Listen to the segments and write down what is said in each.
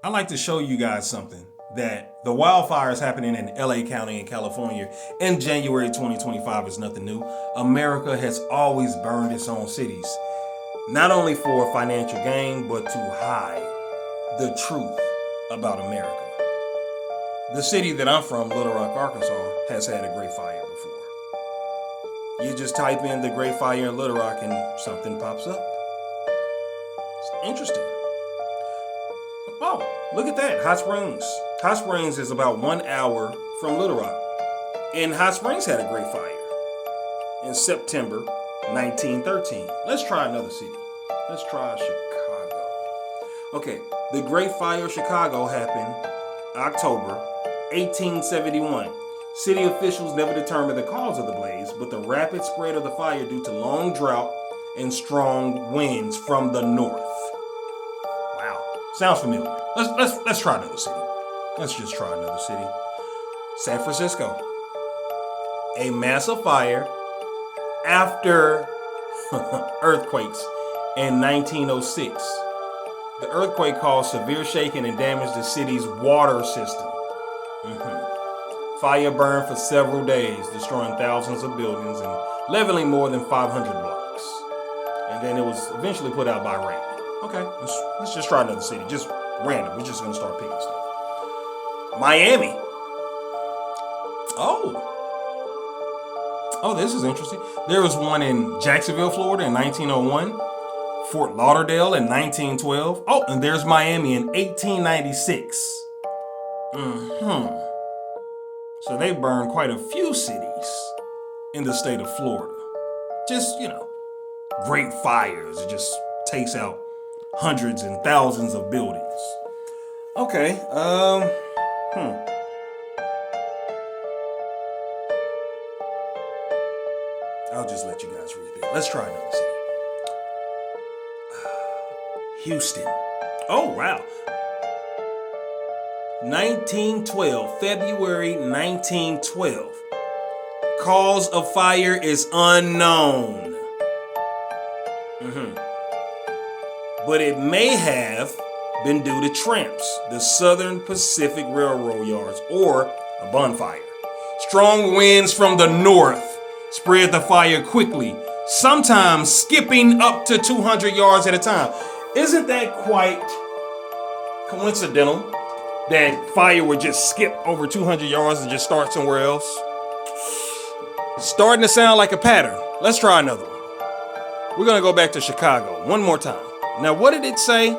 I'd like to show you guys something that the wildfires happening in LA County in California in January 2025 is nothing new. America has always burned its own cities, not only for financial gain, but to hide the truth about America. The city that I'm from, Little Rock, Arkansas, has had a great fire before. You just type in the Great Fire in Little Rock and something pops up. It's interesting. Oh, look at that. Hot Springs. Hot Springs is about 1 hour from Little Rock. And Hot Springs had a great fire in September 1913. Let's try another city. Let's try Chicago. Okay, the Great Fire of Chicago happened October 1871. City officials never determined the cause of the blaze, but the rapid spread of the fire due to long drought and strong winds from the north. Wow, sounds familiar. Let's try another city. Let's just try another city. San Francisco. A massive fire after earthquakes in 1906. The earthquake caused severe shaking and damaged the city's water system. Fire burned for several days, destroying thousands of buildings and leveling more than 500 blocks. And then it was eventually put out by rain. Okay, let's just try another city. Just random. We're just going to start picking stuff. Miami. Oh, this is interesting. There was one in Jacksonville, Florida in 1901. Fort Lauderdale in 1912. Oh, and there's Miami in 1896. So they burned quite a few cities in the state of Florida. Just, great fires. It just takes out hundreds and thousands of buildings. Okay, I'll just let you guys read that. Let's try another city. Houston. Oh, wow. 1912, February 1912. Cause of fire is unknown. But it may have been due to tramps, the Southern Pacific Railroad yards, or a bonfire. Strong winds from the north spread the fire quickly, sometimes skipping up to 200 yards at a time. Isn't that quite coincidental that fire would just skip over 200 yards and just start somewhere else? Starting to sound like a pattern. Let's try another one. We're going to go back to Chicago one more time. Now, what did it say?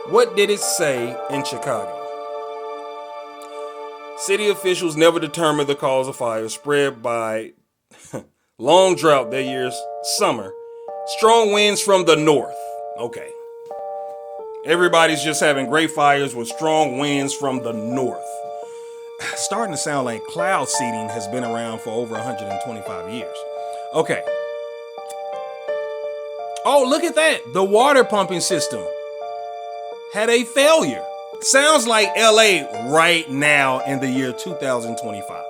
What did it say in Chicago? City officials never determined the cause of fire spread by long drought that year's summer. Strong winds from the north. Okay. Everybody's just having great fires with strong winds from the north. Starting to sound like cloud seeding has been around for over 125 years. Okay. Oh, look at that. The water pumping system had a failure. Sounds like LA right now in the year 2025.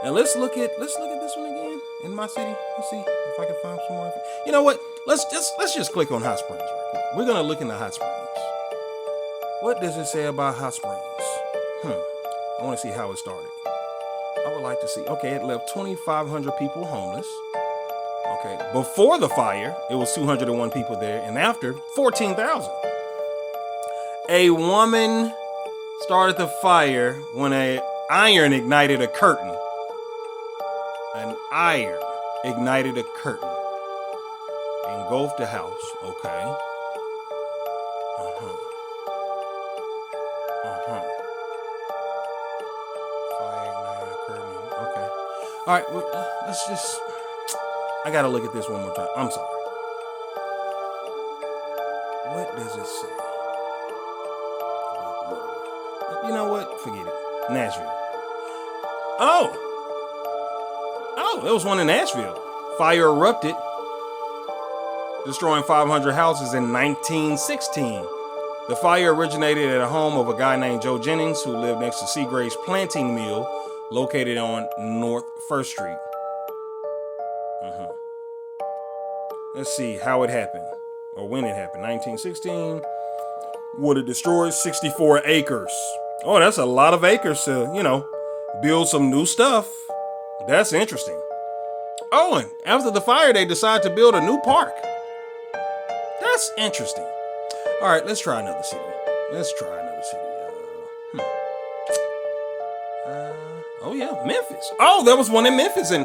And let's look at this one again in my city. Let's see if I can find some more. You know what? Let's just click on Hot Springs right quick. We're gonna look into Hot Springs. What does it say about Hot Springs? I want to see how it started. I would like to see. Okay, it left 2,500 people homeless. Okay, before the fire, it was 201 people there, and after, 14,000. A woman started the fire when an iron ignited a curtain. An iron ignited a curtain. Engulfed the house. Okay. Fire ignited a curtain. Okay. All right. Well, let's just. I gotta look at this one more time. I'm sorry. What does it say? You know what? Forget it. Nashville. Oh, there was one in Nashville. Fire erupted, destroying 500 houses in 1916. The fire originated at a home of a guy named Joe Jennings who lived next to Seagrave's planting mill located on North 1st Street. Let's see how it happened or when it happened. 1916. Would it destroy 64 acres? Oh, that's a lot of acres to, build some new stuff. That's interesting. Oh, and after the fire, they decide to build a new park. That's interesting. All right, let's try another city. Oh yeah, Memphis. Oh, there was one in Memphis in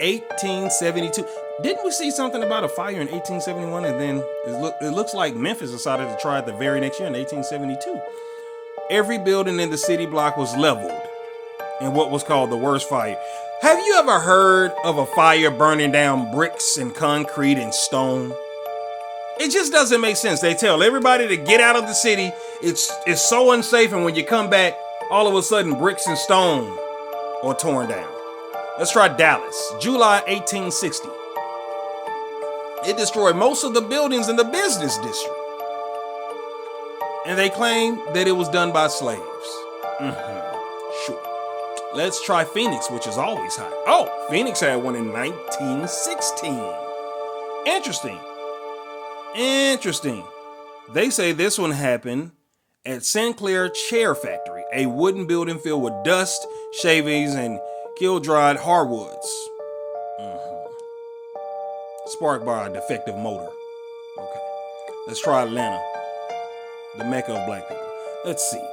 1872. Didn't we see something about a fire in 1871? And then it looks like Memphis decided to try it the very next year in 1872. Every building in the city block was leveled in what was called the worst fire. Have you ever heard of a fire burning down bricks and concrete and stone? It just doesn't make sense. They tell everybody to get out of the city. It's so unsafe, and when you come back, all of a sudden bricks and stone are torn down. Let's try Dallas, July 1860. It destroyed most of the buildings in the business district. And they claim that it was done by slaves. Sure. Let's try Phoenix, which is always hot. Oh, Phoenix had one in 1916. Interesting. They say this one happened at Sinclair Chair Factory, a wooden building filled with dust, shavings, and kiln-dried hardwoods. Sparked by a defective motor. Okay. Let's try Atlanta, the mecca of black people. Let's see.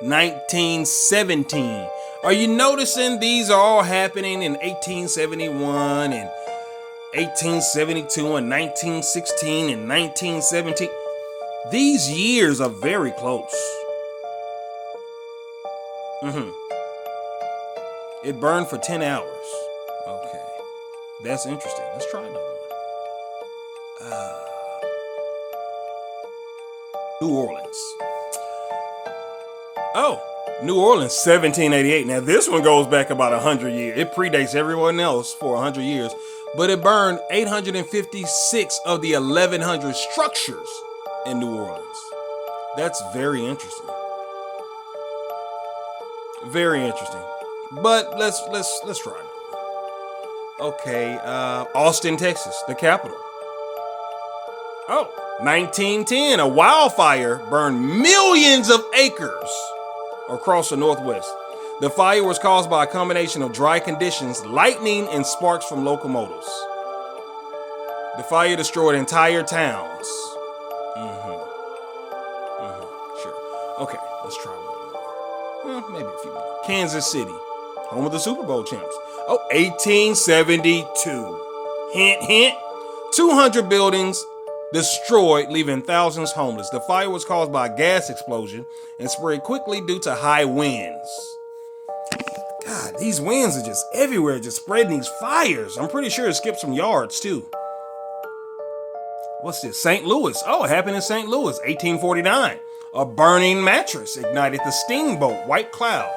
1917. Are you noticing these are all happening in 1871 and 1872 and 1916 and 1917? These years are very close. It burned for 10 hours. Okay. That's interesting. Let's try another one. New Orleans. Oh, New Orleans, 1788. Now, this one goes back about 100 years. It predates everyone else for 100 years, but it burned 856 of the 1,100 structures in New Orleans. That's very interesting. Very interesting. But let's try it. Okay, Austin, Texas, the capital. Oh, 1910, a wildfire burned millions of acres across the Northwest. The fire was caused by a combination of dry conditions, lightning, and sparks from locomotives. The fire destroyed entire towns. Sure. Okay, let's try one more. Maybe a few more. Kansas City, home of the Super Bowl champs. Oh, 1872. Hint, hint. 200 buildings destroyed, leaving thousands homeless. The fire was caused by a gas explosion and spread quickly due to high winds. God, these winds are just everywhere, just spreading these fires. I'm pretty sure it skipped some yards, too. What's this? St. Louis. Oh, it happened in St. Louis, 1849. A burning mattress ignited the steamboat White Cloud.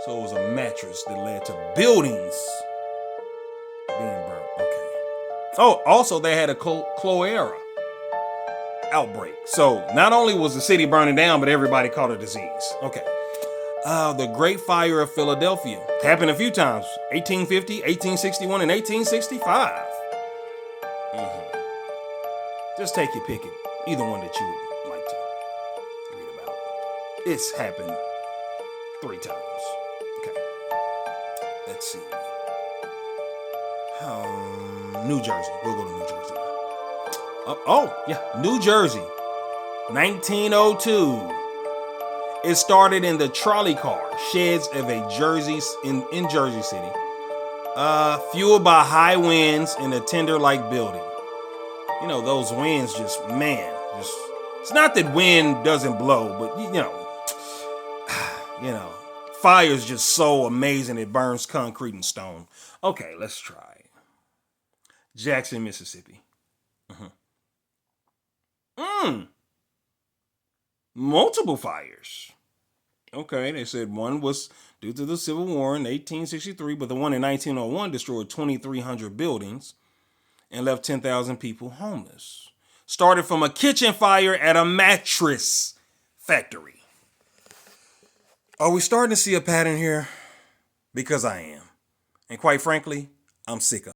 So it was a mattress that led to buildings being burnt. Okay. Oh, also they had a cholera outbreak. So not only was the city burning down, but everybody caught a disease. Okay. The Great Fire of Philadelphia. Happened a few times. 1850, 1861, and 1865. Just take your pick. Either one that you would like to read about. It's happened 3 times. Okay. Let's see. New Jersey. We'll go to New Jersey. New Jersey. 1902. It started in the trolley car sheds of a Jersey in Jersey City. Fueled by high winds in a tender-like building. You know, those winds it's not that wind doesn't blow, but fire's just so amazing it burns concrete and stone. Okay, let's try Jackson, Mississippi. Multiple fires. Okay, they said one was due to the Civil War in 1863, but the one in 1901 destroyed 2,300 buildings and left 10,000 people homeless. Started from a kitchen fire at a mattress factory. Are we starting to see a pattern here? Because I am. And quite frankly, I'm sick of it.